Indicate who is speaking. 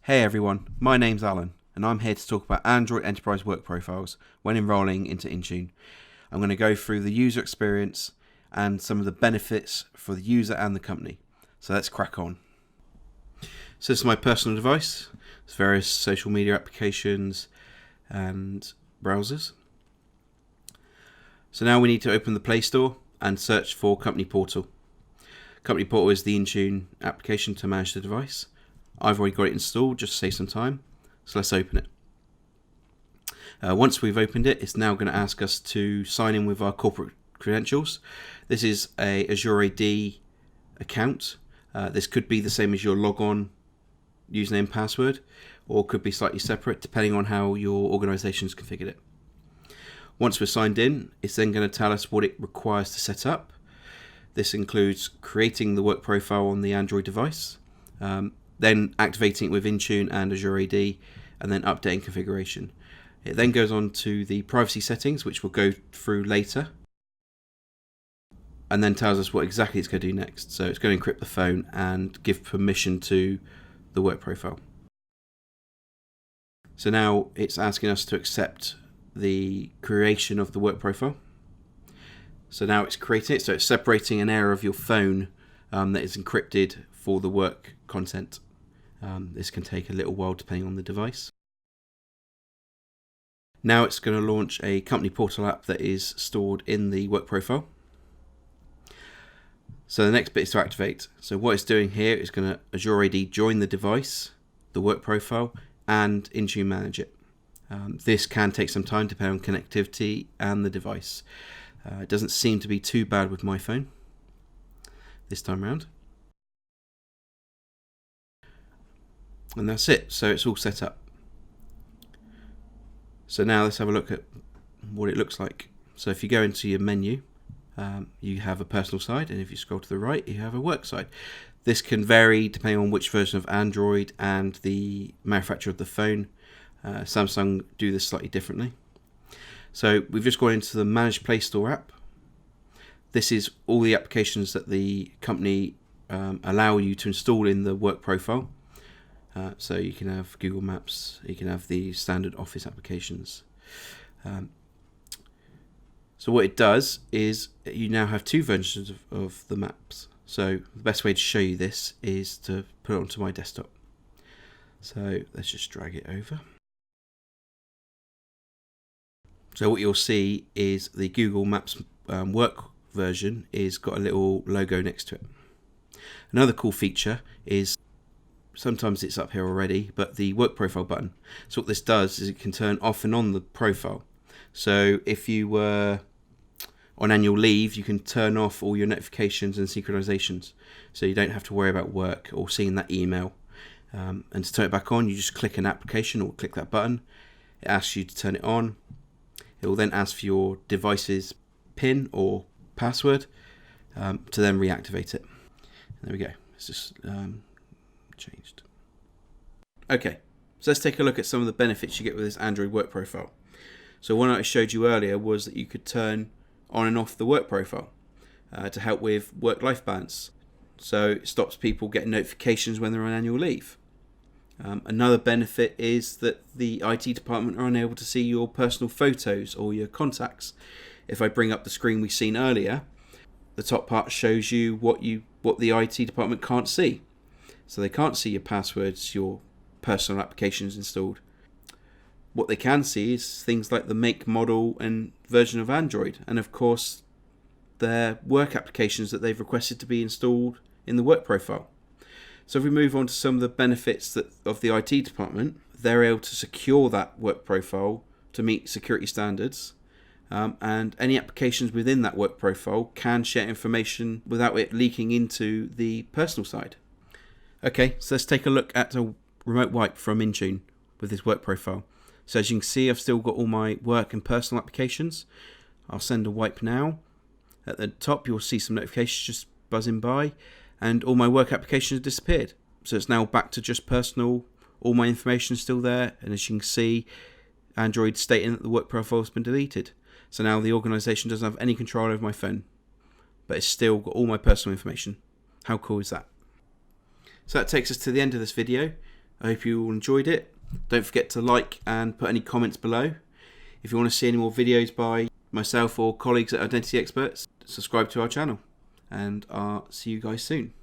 Speaker 1: Hey everyone, my name's Alan and I'm here to talk about Android Enterprise Work Profiles when enrolling into Intune. I'm going to go through the user experience and some of the benefits for the user and the company. So let's crack on. So this is my personal device. There's various social media applications and browsers. So now we need to open the Play Store and search for Company Portal. Company Portal is the Intune application to manage the device. I've already got it installed just to save some time, so let's open it. Once we've opened it, it's now going to ask us to sign in with our corporate credentials. This is a Azure AD account. This could be the same as your logon username and password, or could be slightly separate depending on how your organization's configured it. Once we're signed in, it's then going to tell us what it requires to set up. This includes creating the work profile on the Android device, then activating it with Intune and Azure AD, and then updating configuration. It then goes on to the privacy settings, which we'll go through later, and then tells us what exactly it's going to do next. So it's going to encrypt the phone and give permission to the work profile. So now it's asking us to accept the creation of the work profile. So now it's creating it, so it's separating an area of your phone that is encrypted for the work content. This can take a little while depending on the device. Now it's going to launch a company portal app that is stored in the work profile. So the next bit is to activate. So what it's doing here is going to Azure AD join the device, the work profile, and Intune manage it. This can take some time depending on connectivity and the device. It doesn't seem to be too bad with my phone this time around. And that's it, so it's all set up. So now let's have a look at what it looks like. So if you go into your menu, you have a personal side, and if you scroll to the right, you have a work side. This can vary depending on which version of Android and the manufacturer of the phone. Samsung do this slightly differently. So we've just gone into the Manage Play Store app. This is all the applications that the company allow you to install in the work profile. So you can have Google Maps, you can have the standard Office applications. So what it does is you now have two versions of the maps. So the best way to show you this is to put it onto my desktop. So let's just drag it over. So what you'll see is the Google Maps work version is got a little logo next to it. Another cool feature is, sometimes it's up here already, but the work profile button. So what this does is it can turn off and on the profile. So if you were on annual leave, you can turn off all your notifications and synchronizations. So you don't have to worry about work or seeing that email. And to turn it back on, you just click an application or click that button. It asks you to turn it on. It will then ask for your device's PIN or password to then reactivate it. There we go. It's just changed. Okay, so let's take a look at some of the benefits you get with this Android work profile. So one I showed you earlier was that you could turn on and off the work profile to help with work-life balance. So it stops people getting notifications when they're on annual leave. Another benefit is that the IT department are unable to see your personal photos or your contacts. If I bring up the screen we've seen earlier, the top part shows you what the IT department can't see. So they can't see your passwords, your personal applications installed. What they can see is things like the make, model, and version of Android, and of course their work applications that they've requested to be installed in the work profile. So if we move on to some of the benefits of the IT department, they're able to secure that work profile to meet security standards, and any applications within that work profile can share information without it leaking into the personal side. Okay, so let's take a look at a remote wipe from Intune with this work profile. So as you can see, I've still got all my work and personal applications. I'll send a wipe now. At the top, you'll see some notifications just buzzing by, and all my work applications have disappeared. So it's now back to just personal. All my information is still there, and as you can see, Android stating that the work profile has been deleted. So now the organization doesn't have any control over my phone, but it's still got all my personal information. How cool is that? So that takes us to the end of this video. I hope you all enjoyed it. Don't forget to like and put any comments below. If you want to see any more videos by myself or colleagues at Identity Experts, subscribe to our channel, and I'll see you guys soon.